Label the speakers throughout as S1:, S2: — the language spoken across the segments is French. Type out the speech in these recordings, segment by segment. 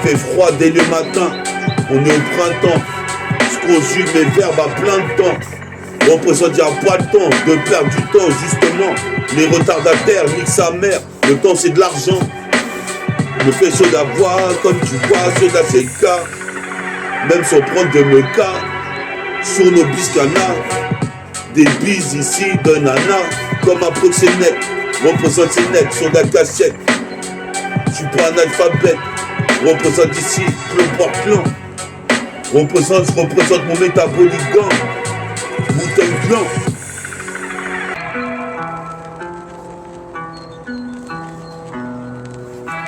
S1: fait froid dès le matin, on est au printemps. Je conjugue mes verbes à plein de temps. Représente, y'a pas le temps de perdre du temps, justement. Les retardataires niquent sa mère, le temps c'est de l'argent. Me fait chaud d'avoir, comme tu vois, chaud d'ACK. Même sans prendre de meca, sur nos biscanas. Des bises ici de nana, comme un proxénète. Représente ses nets sur la cassette. Je suis pas un alphabète. Représente ici, clan par clan. Je représente mon métabolique gang. Wu-Tang Clan.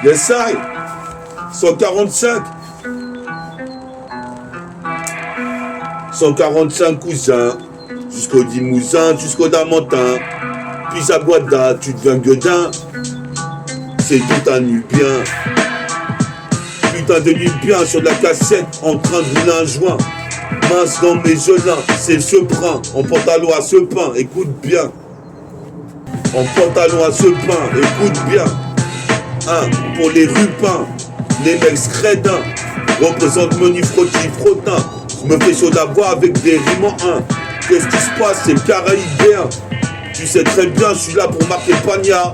S1: Yes I 145 145 cousins. Jusqu'au Limousin, jusqu'au Damantin. Puis à Guada, tu deviens Guedin. C'est tout un Nubien. Putain de Nubien sur la cassette, en train de rouler un joint. Mince dans mes gelins, c'est le Seprin. En pantalon à ce pain, écoute bien. En pantalon à ce pain, écoute bien. Pour les rupins, les mecs scrédins. Représente menu frotti frottin. Je me fais chaud d'avoir avec des rimes en un. Qu'est-ce qui se passe, c'est le Caraïbéen. Tu sais très bien, je suis là pour marquer le pagnard.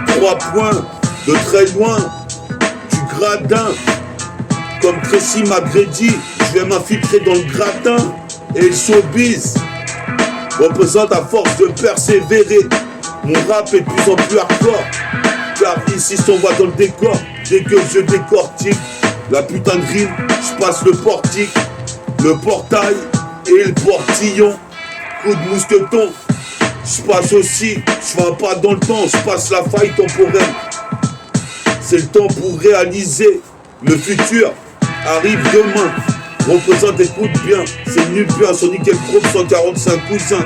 S1: 3 points, de très loin, du gradin. Comme Tracy McGrady, je vais m'infiltrer dans le gratin. Et le showbiz représente à force de persévérer. Mon rap est de plus en plus hardcore. Car ici, on voit dans le décor. Dès que je décortique la putain de rime, je passe le portique, le portail et le portillon. Coup de mousqueton. Je passe aussi, je fais un pas dans le temps, je passe la faille temporelle. C'est le temps pour réaliser. Le futur arrive demain. Représente, écoute bien, c'est Nubien sur Nickel Chrome 145 cousins.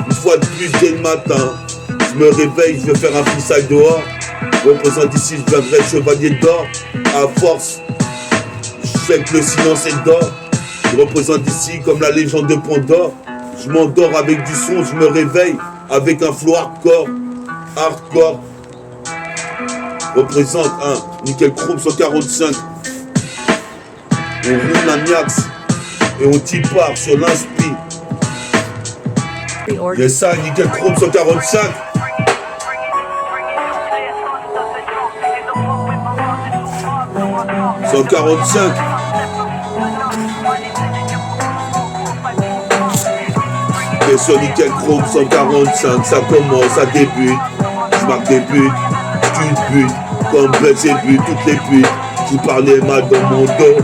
S1: Une fois de plus dès le matin, je me réveille, je vais faire un freestyle dehors. Représente ici, je deviendrai chevalier d'or. À force, je fais que le silence est d'or. Je représente ici comme la légende de Pandore. Je m'endors avec du son, je me réveille avec un flow hardcore. Hardcore. Représente un Nickel Chrome 145. On roule la Niax et on t'y part sur l'inspi. Yes, ça, Nickel Chrome 145. « 145 » Et sur Nickel Chrome 145, ça commence, ça débute. Je marque des buts, je bute, comme Blitz et but, toutes les putes qui parlaient mal dans mon dos.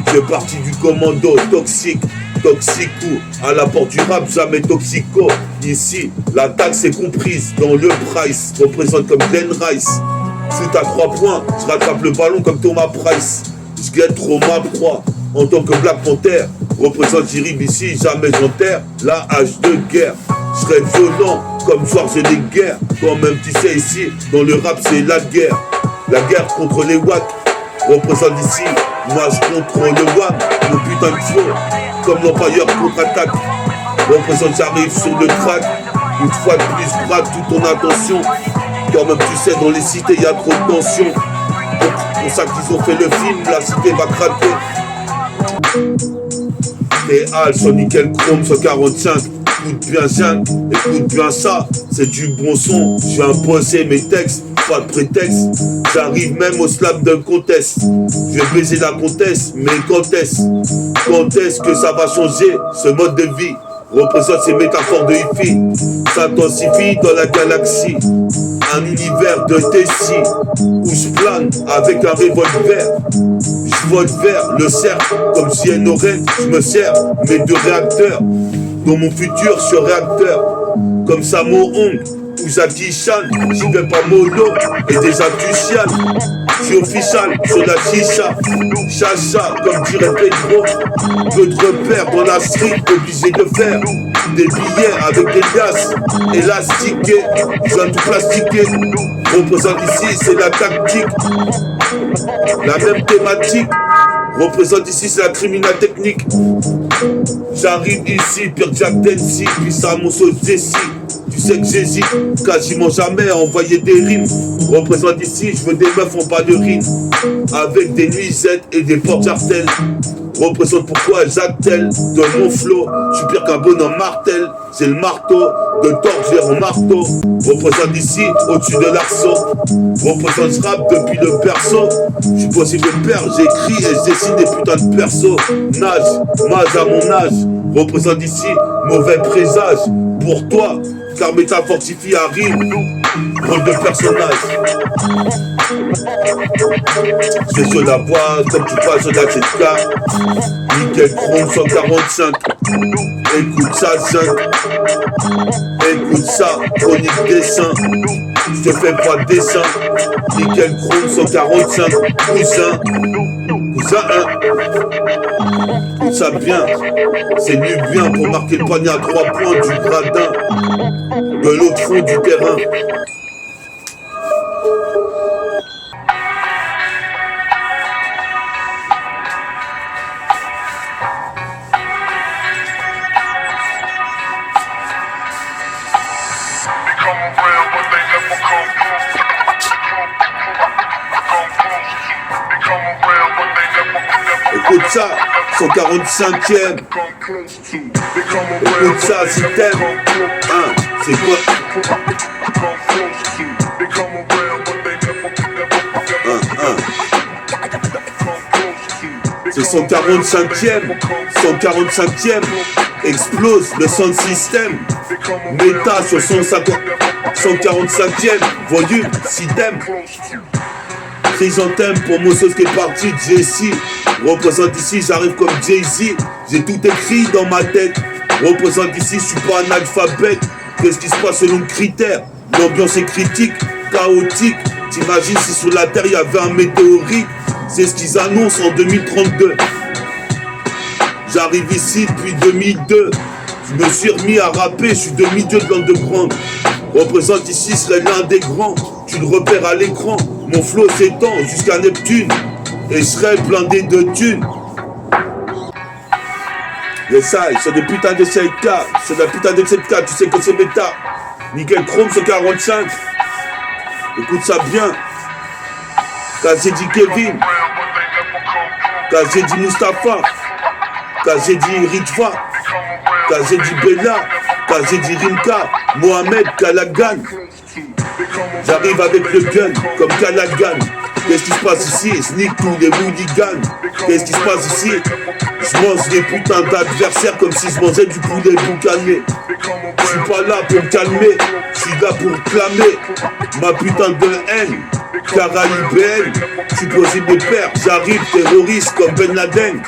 S1: Je fais partie du commando toxique, toxico. À la porte du rap, jamais toxico. Ici, la taxe est comprise dans le price. Représente comme Glenn Rice. Shoot à 3 points, je rattrape le ballon comme Thomas Price. Je guette trop ma proie en tant que Black Panther. Représente Jirib ici, jamais j'enterre la hache de guerre. Je serai violent comme Schwarzenegger. Quand même tu sais ici, dans le rap c'est la guerre. La guerre contre les WAC. Représente ici, moi je contrôle le WAC. Mon putain de flow, comme l'Empire contre-attaque. Représente j'arrive sur le track. Une fois de plus, braque toute ton attention. Quand même tu sais, dans les cités y a trop de tension. C'est pour ça qu'ils ont fait le film, la cité va craquer. Réal sur Nickel Chrome 145. Écoute bien ça, écoute bien ça. C'est du bon son, je vais imposer mes textes. Pas de prétexte, j'arrive même au slap d'un contest. Je vais baiser la comtesse, mais quand est-ce que ça va changer ce mode de vie? Représente ces métaphores de hippie. S'intensifie dans la galaxie. Un univers de Tessie où je plane avec un revolver. Je vole vers le cercle comme si elle n'aurait. Je me sers mes 2 réacteurs. Dans mon futur, je suis réacteur. Comme Samo Hong ou Jackie Chan. J'y vais pas mollo et déjà tu chiales. Je suis official sur la chicha. Chacha, comme dirait Pedro. Peu de repères dans la street, obligé de faire des billets avec des liasses élastiquées. Je viens tout plastiquer. Représente ici, c'est la tactique. La même thématique. Représente ici, c'est la criminelle technique. J'arrive ici, pire Jack Dempsey, puis ça mon sauce Jessie. Tu sais que j'hésite quasiment jamais à envoyer des rimes. Représente ici, je veux des meufs en bas de rime, avec des nuisettes et des porte-jartelles. Représente pourquoi elles attellent de mon flow. Je suis pire qu'un bonhomme martel. C'est le marteau de torture en marteau. Représente ici au-dessus de l'arceau. Représente ce rap depuis le berceau. Je suis possible de père, j'écris et je dessine des putains de persos. Nage, mage à mon âge. Représente ici mauvais présage pour toi, car métafortifie arrive. Rôle de personnage. Je suis sur la voie, comme tu passes sur la ZK. Nickel Chrome 145. Écoute ça, jeune. Écoute ça, chronique dessin. Je te fais pas de dessin. Nickel Chrome 145. Cousin. Cousin 1. Écoute ça bien. C'est nubien pour marquer le panier à 3 points du gradin. De l'autre fond du terrain. Écoute ça, 145e. Écoute ça si t'aimes. Hein, c'est quoi? C'est 145e. 145e. Explose le sound system. Méta sur 145e. Volume, si t'aimes. Chrysanthème pour Mossos qui est parti, Jessie. Représente ici, j'arrive comme Jay-Z. J'ai tout écrit dans ma tête. Représente ici, je suis pas un alphabet. Qu'est-ce qui se passe selon le critère? L'ambiance est critique, chaotique. T'imagines si sur la terre il y avait un météorite? C'est ce qu'ils annoncent en 2032. J'arrive ici depuis 2002. Je me suis remis à rapper, je suis demi-dieu de l'underground. Représente ici, je serais l'un des grands. Tu le repères à l'écran. Mon flow s'étend jusqu'à Neptune. Et je serais blindé de thunes. Les sailles, c'est des putains de 7K. C'est des putains de 7K, tu sais que c'est bêta. Nickel Chrome 145. Écoute ça bien. Quand j'ai dit Kevin, quand j'ai dit Mustapha, quand j'ai dit Ritva, quand j'ai dit Bella, quand j'ai dit Rimka, Mohamed, Kalagan. J'arrive avec le gun, comme Kalagan. Qu'est-ce qui se passe ici? Sneak tous les hooligans. Qu'est-ce qui se passe ici? Je mange des putains d'adversaires comme si je mangeais du poulet boucané. Je suis pas là pour me calmer, je suis là pour clamer ma putain de haine. Caraïbéenne, je suis possible de perdre. J'arrive terroriste comme Ben Laden.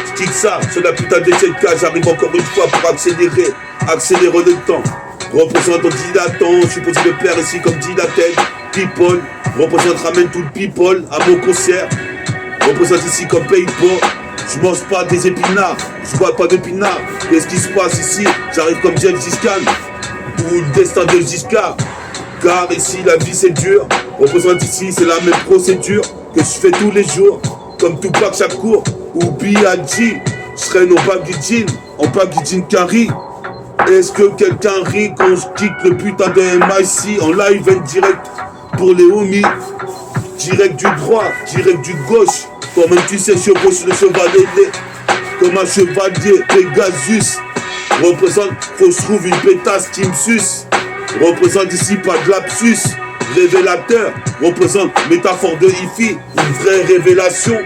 S1: Je kick ça sur la putain de 7K. J'arrive encore une fois pour accélérer le temps. Représentant dilatant, je suis possible de perdre ici comme dilatel. People, représente, ramène tout le people à mon concert. Représente ici comme Paypal. Je mange pas des épinards, je bois pas d'épinards. Qu'est-ce qui se passe ici? J'arrive comme James Giscan ou le destin de Giscard. Car ici la vie c'est dur. Représente ici c'est la même procédure que je fais tous les jours. Comme Tupac Shakur ou B.I.G. Je serai nos Baggy en Baggy Carry. Est-ce que quelqu'un rit quand je kick le putain de MIC en live and direct pour les homies? Direct du droit, direct du gauche. Toi-même tu sais, chevauche le chevalier comme un chevalier Pegasus. Représente, faut que je trouve une pétasse qui me suce. Représente ici pas de lapsus. Révélateur, représente métaphore de hi-fi. Une vraie révélation.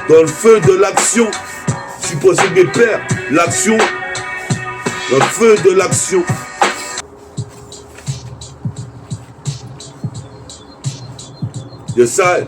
S1: Dans le feu de l'action, je suis possible de père. L'action, le feu de l'action. Je sais.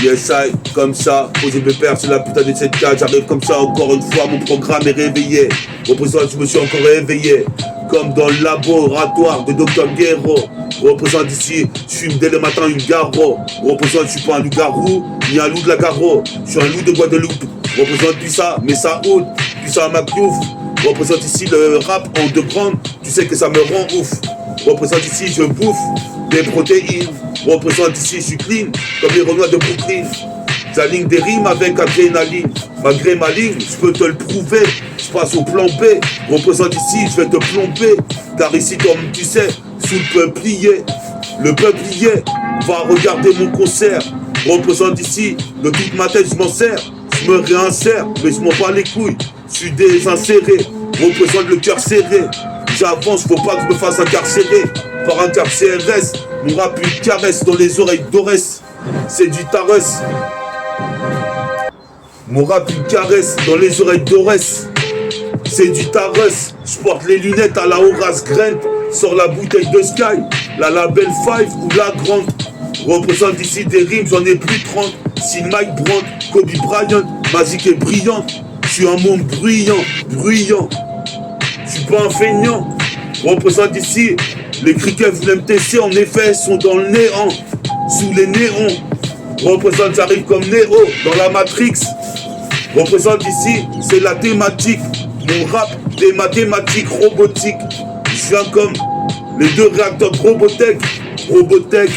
S1: Yes, I, comme ça, posé mes pères, c'est la putain de cette cage. J'arrive comme ça, encore une fois, mon programme est réveillé. Représente, je me suis encore éveillé. Comme dans le laboratoire de Dr Guerrero. Représente ici, je fume dès le matin une garro. Représente, je suis pas un loup-garou, ni un loup de la garro. Je suis un loup de Guadeloupe. Représente puis ça, mais ça haute, puis ça Maclouf. Représente ici le rap en deux grandes, tu sais que ça me rend ouf. Représente ici, je bouffe des protéines. Représente ici, je suis clean, comme les Renois de Brooklyn. J'aligne des rimes avec adrénaline. Malgré ma ligne, je peux te le prouver. Je passe au plan B. Représente ici, je vais te plomber. Car ici, comme tu sais, sous le peuplier, va regarder mon concert. Représente ici, de toute ma tête, je m'en sers. Je me réinsère, mais je m'en bats les couilles. Je suis désinséré. Représente le cœur serré. J'avance, faut pas que je me fasse incarcérer par un cap CRS. Mon rap une caresse dans les oreilles d'Orès. C'est du Tares. Mon rap une caresse dans les oreilles d'Orès. C'est du Tares. Je porte les lunettes à la Horace Grant. Sors la bouteille de Sky, la Label 5 ou la grande. Représente ici des rimes, j'en ai plus 30. Si Mike Brandt, Kobe Bryant, Magic est brillante. Je suis un monde bruyant. Je suis pas un feignant. Représente ici, les criquets voulaient me tester, en effet, sont dans le néant, sous les néons. Représente, j'arrive comme Néo dans la Matrix. Représente ici, c'est la thématique. Mon rap, des mathématiques robotiques. Je viens comme les deux réacteurs de Robotech.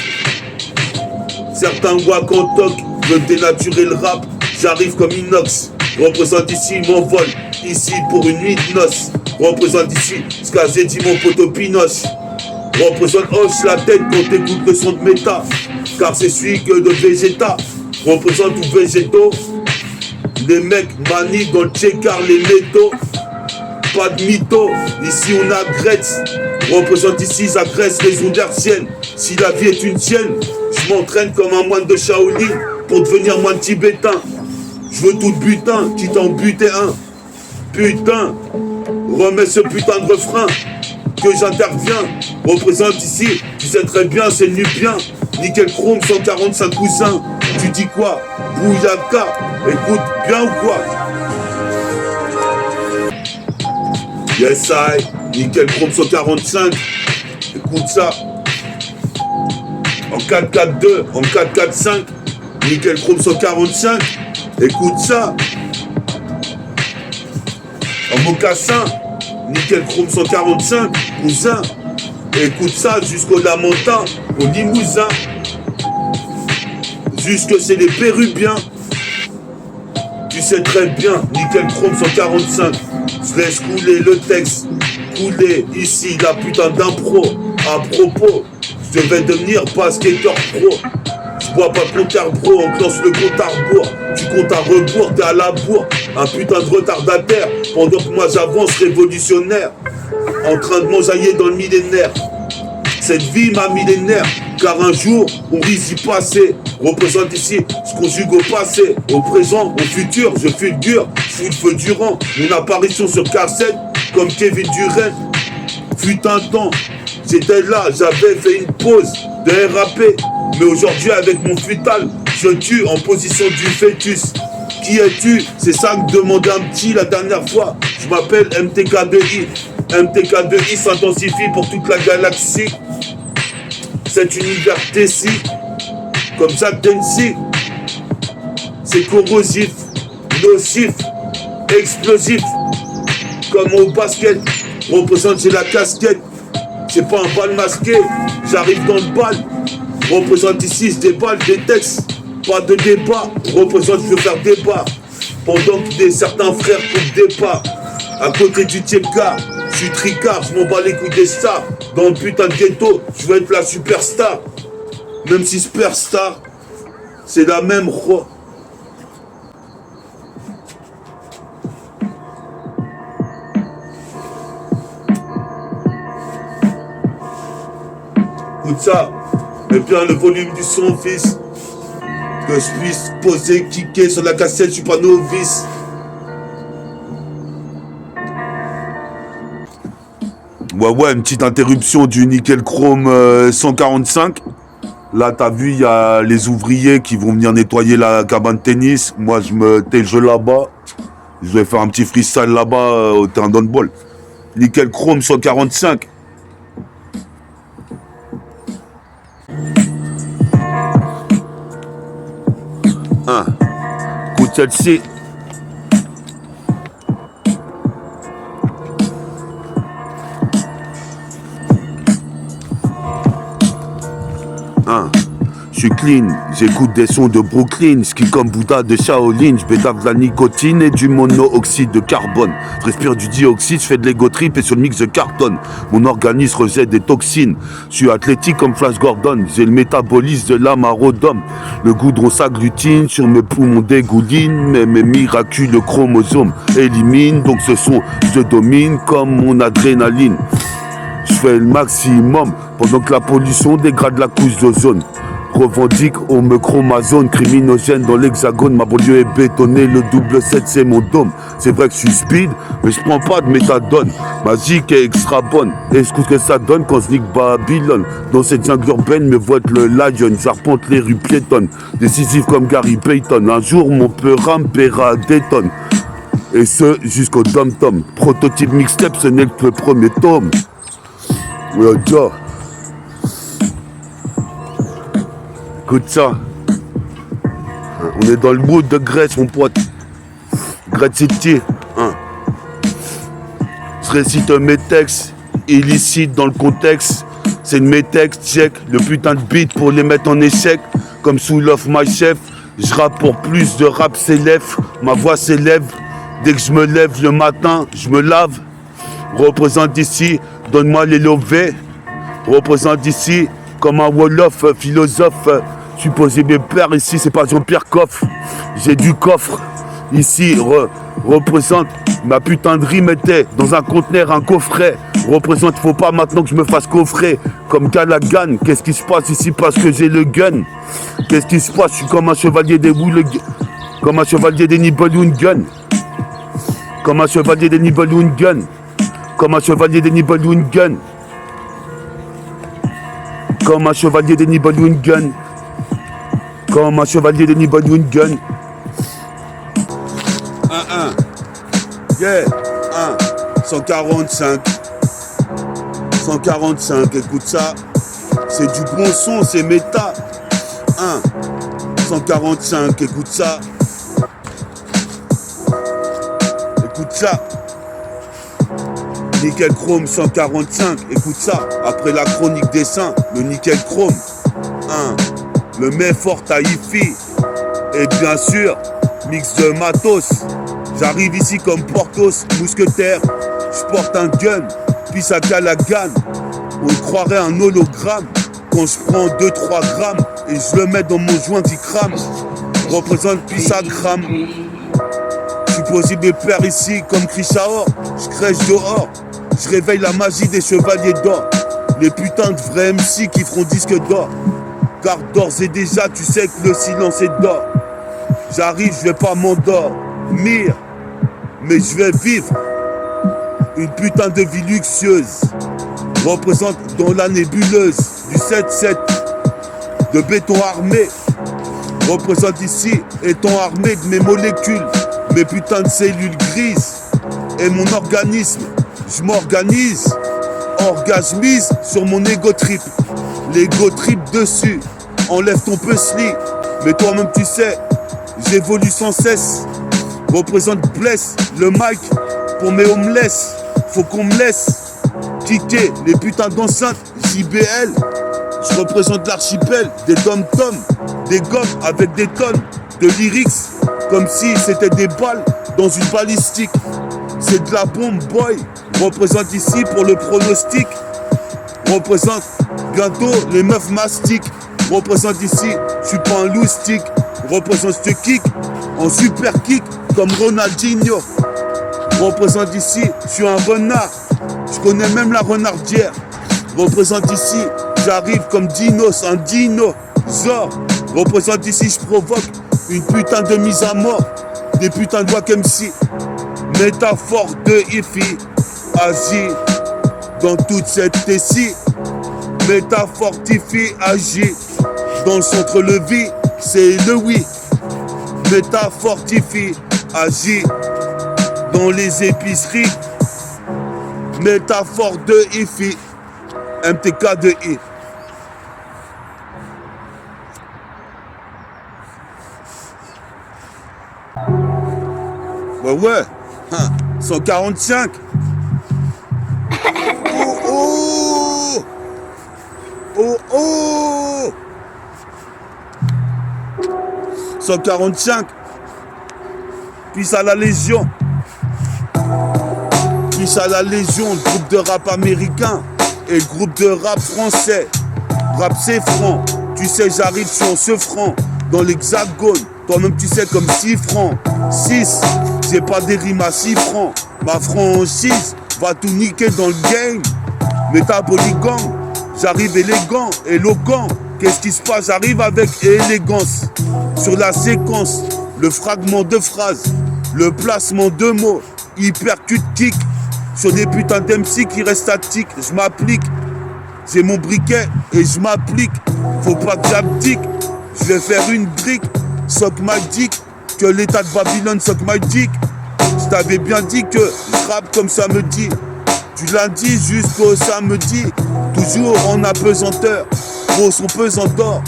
S1: Certains voient qu'en toc, veulent dénaturer le rap. J'arrive comme inox. Représente ici, m'envole. Ici pour une nuit de noces. Représente ici, ce qu'a dit mon poteau Pinoche. Représente, hoche la tête quand t'écoutes le son de méta. Car c'est celui que de Vegeta. Représente ou végétaux. Les mecs manient dans le check-car les métaux. Pas de mytho, ici on agresse. Représente ici, j'agresse les ondes hertziennes. Si la vie est une sienne, je m'entraîne comme un moine de Shaolin pour devenir moine tibétain. Je veux tout le butin, quitte à en buter un. Putain, remets ce putain de refrain que j'interviens. Représente ici, tu sais très bien, c'est nubien. Nickel chrome 145 cousins. Tu dis quoi? Bouyaka, écoute bien ou quoi? Yes I, nickel chrome 145. Écoute ça. En 4-4-2, en 4-4-5. Nickel chrome 145. Écoute ça. En mocassin. Nickel chrome 145. Cousin. Écoute ça jusqu'au Lamentin, au Limousin. Jusque c'est les Pérubiens. Tu sais très bien, nickel chrome 145. Je laisse couler le texte. Couler ici la putain d'impro. À propos, je vais devenir basketteur pro. Je bois pas de compte à bro, on clenche le compte à rebours. Tu comptes à rebours, t'es à la bourre. Un putain de retardataire. Pendant que moi j'avance révolutionnaire. En train de m'enjailler dans le millénaire. Cette vie m'a millénaire. Car un jour, on risque d'y passer. Représente ici, je conjugue au passé, au présent, au futur, je fulgure, fous le feu durant. Mon apparition sur cassette, comme Kevin Durant. Fut un temps, j'étais là, j'avais fait une pause de RAP. Mais aujourd'hui, avec mon futal, je tue en position du fœtus. Qui es-tu? C'est ça que demandait un petit la dernière fois. Je m'appelle MTK2I. MTK2I s'intensifie pour toute la galaxie. Cet univers Tessie, comme Jack Dempsey, c'est corrosif, nocif, explosif, comme au basket. Représente, j'ai la casquette, c'est pas un bal masqué, j'arrive dans le bal. Représente ici, je déballe des textes, pas de débat. Représente, je veux faire débat, pendant que certains frères coupent des pas. À côté du Tchepka, je suis tricard, je m'en bats les couilles des stars. Dans le putain de ghetto, je veux être la superstar. Même si superstar, c'est la même roi. Écoute ça, mets bien le volume du son, fils. Que je puisse poser, kicker sur la cassette, je suis pas novice. Ouais, une petite interruption du nickel chrome 145. Là, t'as vu, il y a les ouvriers qui vont venir nettoyer la cabane de tennis. Moi, je me tais le jeu là-bas. Je vais faire un petit freestyle là-bas au terrain d'handball. Nickel chrome 145. Écoute celle-ci. suis clean, j'écoute des sons de Brooklyn, ski comme Bouddha de Shaolin, j'bédave de la nicotine et du monooxyde de carbone. Je respire du dioxyde, je fais de l'ego trip et sur le mix de cartonne. Mon organisme rejette des toxines. Je suis athlétique comme Flash Gordon, j'ai le métabolisme de l'amarodome. Le goudron s'agglutine, sur mes poumons dégouline, mais mes miraculeux chromosomes éliminent. Donc ce son, je domine comme mon adrénaline. Je fais le maximum pendant que la pollution dégrade la couche d'ozone. Revendique au me chromazone, criminogène dans l'hexagone. Ma banlieue est bétonnée, le double 7 c'est mon dôme. C'est vrai que je suis speed, mais je prends pas de méthadone. Magique est extra bonne, et je trouve que ça donne quand je nique Babylone. Dans cette jungle urbaine, me voit le lion, j'arpente les rues piétonnes. Décisif comme Gary Payton, un jour mon peurin me paiera des tonnes. Et ce, jusqu'au dom-tom. Prototype mixtape, ce n'est que le premier tome. Ouais, déjà. Écoute ça. On est dans le mood de Grèce, mon pote. Grèce City. Je récite mes textes illicites dans le contexte. C'est de mes textes, check. Le putain de beat pour les mettre en échec. Comme sous l'off my chef. Je rappe pour plus de rap s'élève. Ma voix s'élève. Dès que je me lève le matin, je me lave. Représente ici, donne-moi les lovés. Représente ici comme un Wolof, philosophe. Supposé mes pères ici, c'est pas Jean-Pierre Coffre. J'ai du coffre. Ici, représente ma putain de rime était dans un conteneur, un coffret. Représente, faut pas maintenant que je me fasse coffrer. Comme Callaghan, qu'est-ce qui se passe ici parce que j'ai le gun? Qu'est-ce qui se passe? Je suis comme un chevalier des Woolug. Comme un chevalier des Nibelungen. Comme un chevalier des Nibelungen. Comme un chevalier des Nibelungen. Comme un chevalier des Nibelungen. Comme un chevalier des Nibelungen. 1-1. Yeah. 145. 145, écoute ça. C'est du bon son, c'est méta. 145, écoute ça. Écoute ça. Nickel chrome 145, écoute ça. Après la chronique des seins, le nickel chrome. Le Mayfort Taïfi. Et bien sûr, mix de matos. J'arrive ici comme Portos, mousquetaire. Je porte un gun, puis ça Callaghan. On croirait un hologramme. Quand je prends 2-3 grammes et je le mets dans mon joint qui crame. Représente puis ça crame. Je suis possible de père ici comme Krishaor. Je crèche dehors. Je réveille la magie des chevaliers d'or. Les putains de vrais MC qui feront disque d'or. Car d'ores et déjà tu sais que le silence est d'or. J'arrive, je vais pas m'endormir, mais je vais vivre une putain de vie luxueuse. Représente dans la nébuleuse du 7-7 de béton armé. Représente ici étant armé de mes molécules, mes putains de cellules grises et mon organisme. Je m'organise, orgasmise sur mon ego trip. L'ego trip dessus, enlève ton puzzle, mais toi-même tu sais, j'évolue sans cesse. Représente blesse le mic pour mes homeless. Faut qu'on me laisse kicker les putains d'enceintes JBL. Je représente l'archipel des dom-toms, des gommes avec des tonnes de lyrics, comme si c'était des balles dans une balistique. C'est de la bombe boy. Représente ici pour le pronostic. Représente bientôt les meufs mastiques. Représente ici, je suis pas un loustic. Représente ce kick en super kick comme Ronaldinho. Représente ici, je suis un renard. Je connais même la renardière. Représente ici, j'arrive comme Dinos, un dino. Zor. Représente ici, je provoque une putain de mise à mort. Des putains de voix MC. Métaphore de Ifi. Agit dans toute cette tessie. Métafortifie, agit dans le centre levis, c'est le oui. Métafortifie, agit dans les épiceries. Métaphore de Ifi, MTK de I. Ouais, 145. Oh 145. Peace à la Légion. Peace à la Légion, le groupe de rap américain et le groupe de rap français. Rap c'est franc, tu sais j'arrive sur ce franc. Dans l'hexagone, toi-même tu sais comme 6 francs. 6, j'ai pas des rimes à 6 francs. Ma franchise va tout niquer dans le game. Métaboligang, j'arrive élégant, éloquent. Qu'est-ce qui se passe? J'arrive avec élégance. Sur la séquence, le fragment de phrase, le placement de mots, hypercute kick. Sur des putains d'MC qui restent statiques, je m'applique. J'ai mon briquet et je m'applique. Faut pas que j'abdique. Je vais faire une brique, sock my dick. Que l'état de Babylone sock my dick. Je t'avais bien dit que je rappe comme ça me dit. Du lundi jusqu'au samedi, toujours en apesanteur. Gros son pesant d'or.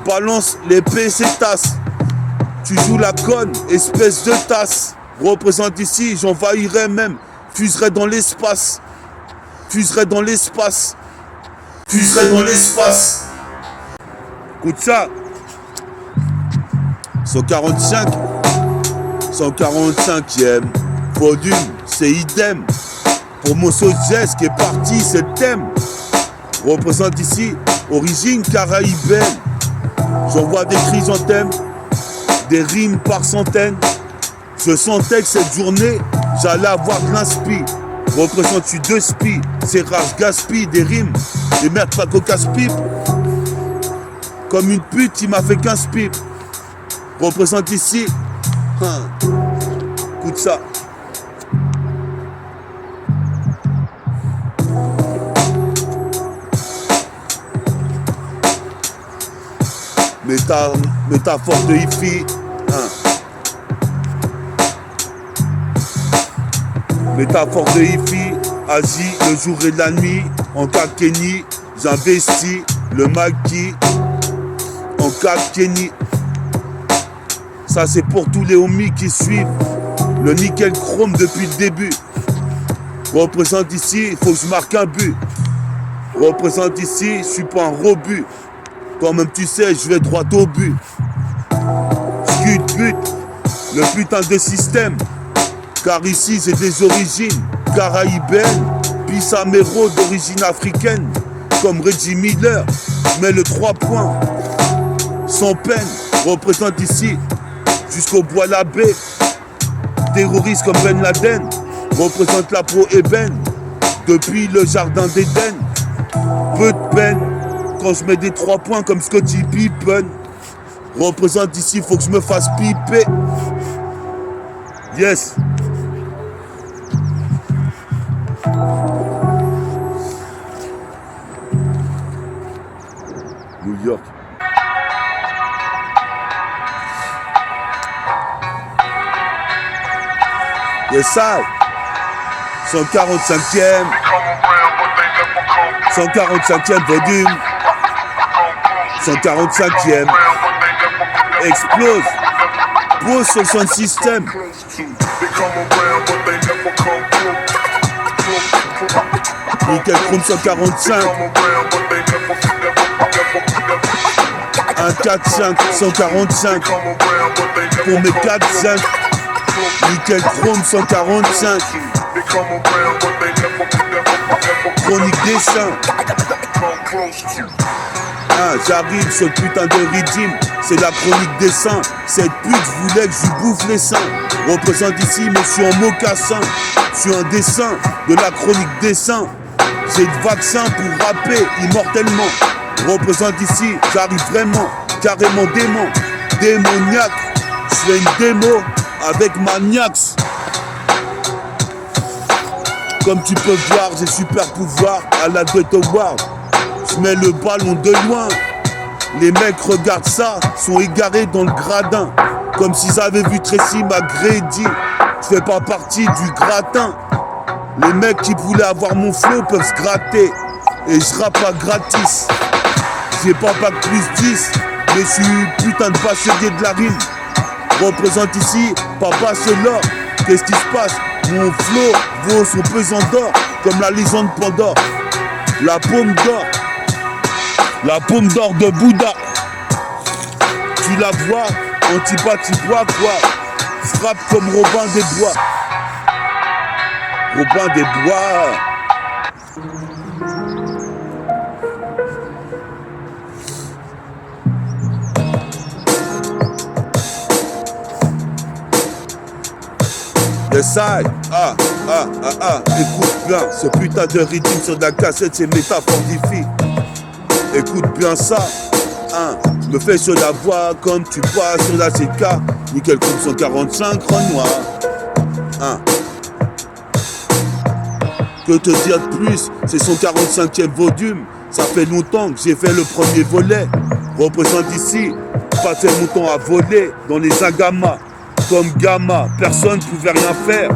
S1: Balance les PC tasses. Tu joues la conne, espèce de tasse. Représente ici, j'envahirai même. Fuserai dans l'espace. Fuserai dans l'espace. Fuserai dans l'espace. Écoute ça. 145. 145e. Volume, c'est idem. Pour mon Sogès qui est parti, c'est le thème. Représente ici, origine caraïbaine. J'envoie des chrysanthèmes, des rimes par centaines. Je sentais que cette journée, j'allais avoir de l'inspi. Représente-tu 2 spi, c'est rare, je gaspille des rimes. Des merdes pas qu'au casse-pipe. Comme une pute, il m'a fait 15 pipes. Représente ici, écoute ça. Métaphore de hippie. Métaphore de hippie. Agis le jour et la nuit. En cas Kenny, j'investis le maquis. En cas Kenny. Ça c'est pour tous les homies qui suivent le nickel chrome depuis le début. Représente ici, il faut que je marque un but. Représente ici, je suis pas un rebut. Toi-même tu sais, je vais droit au but. Scud but, le putain de système. Car ici j'ai des origines caraïbaines. Pissamero d'origine africaine. Comme Reggie Miller, je mets le 3 points. Sans peine, représente ici. Jusqu'au bois l'abbé. Terroriste comme Ben Laden. Représente la peau ébène. Depuis le jardin d'Éden. Peu de peine. Quand je mets des 3 points comme Scottie Pippen. Représente ici, faut que je me fasse piper. Yes. New York. Yes, ça. 145e. 145e volume. 145e. Explose. Pose sur son système. Nickel Chrome 145. 1, 4, 5, 145. Pour mes 4, 5. Nickel Chrome 145. Chronique des saints. J'arrive sur le putain de rythme. C'est la chronique des saints. Cette pute voulait que je bouffe les seins. Représente ici mais je suis en mocassin. Je suis un dessin de la chronique des saints. J'ai le vaccin pour rapper immortellement. Représente ici, j'arrive vraiment, carrément démon, démoniaque. Je fais une démo avec Maniax. Comme tu peux voir, j'ai super pouvoir à la Death Award. Je mets le ballon de loin. Les mecs regardent ça, sont égarés dans le gradin. Comme s'ils avaient vu Tracy McGrady. Je fais pas partie du gratin. Les mecs qui voulaient avoir mon flow peuvent se gratter. Et je rappe pas gratis. J'ai pas bac plus 10, mais je suis putain de bachelier de la rime. Représente ici, papa c'est l'or. Qu'est-ce qui se passe? Mon flow vaut son pesant d'or, comme la légende Pandore. La paume d'or. La paume d'or de Bouddha. Tu la vois, Antipas, tu bois quoi? Frappe comme Robin des Bois. Robin des Bois. Yes, écoute bien, ce putain de rythme sur la cassette, c'est métaphorifique. Écoute bien ça, je me fais sur la voix comme tu bois sur la CK. Nickel comme 145, Renoir. Que te dire de plus, c'est son 45e volume. Ça fait longtemps que j'ai fait le premier volet. Représente ici, pas très longtemps à voler dans les agamas. Comme Gamma, personne ne pouvait rien faire.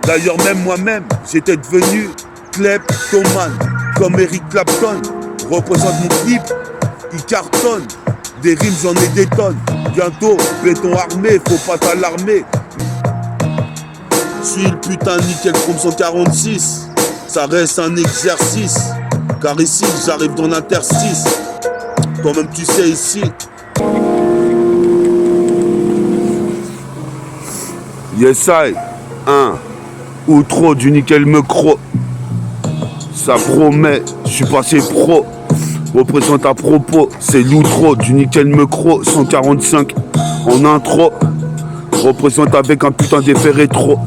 S1: D'ailleurs même moi-même, j'étais devenu kleptomane. Comme Eric Clapton, représente mon clip, il cartonne. Des rimes j'en ai des tonnes. Bientôt, béton armé, faut pas t'alarmer. Je suis le putain de Nickel Chrome 146. Ça reste un exercice. Car ici, j'arrive dans l'interstice. Toi-même tu sais ici. Yes I, ou trop du nickel me croc. Ça promet, je suis passé pro. Représente à propos, c'est l'outro du nickel me croc 145 en intro. Représente avec un putain d'effet rétro.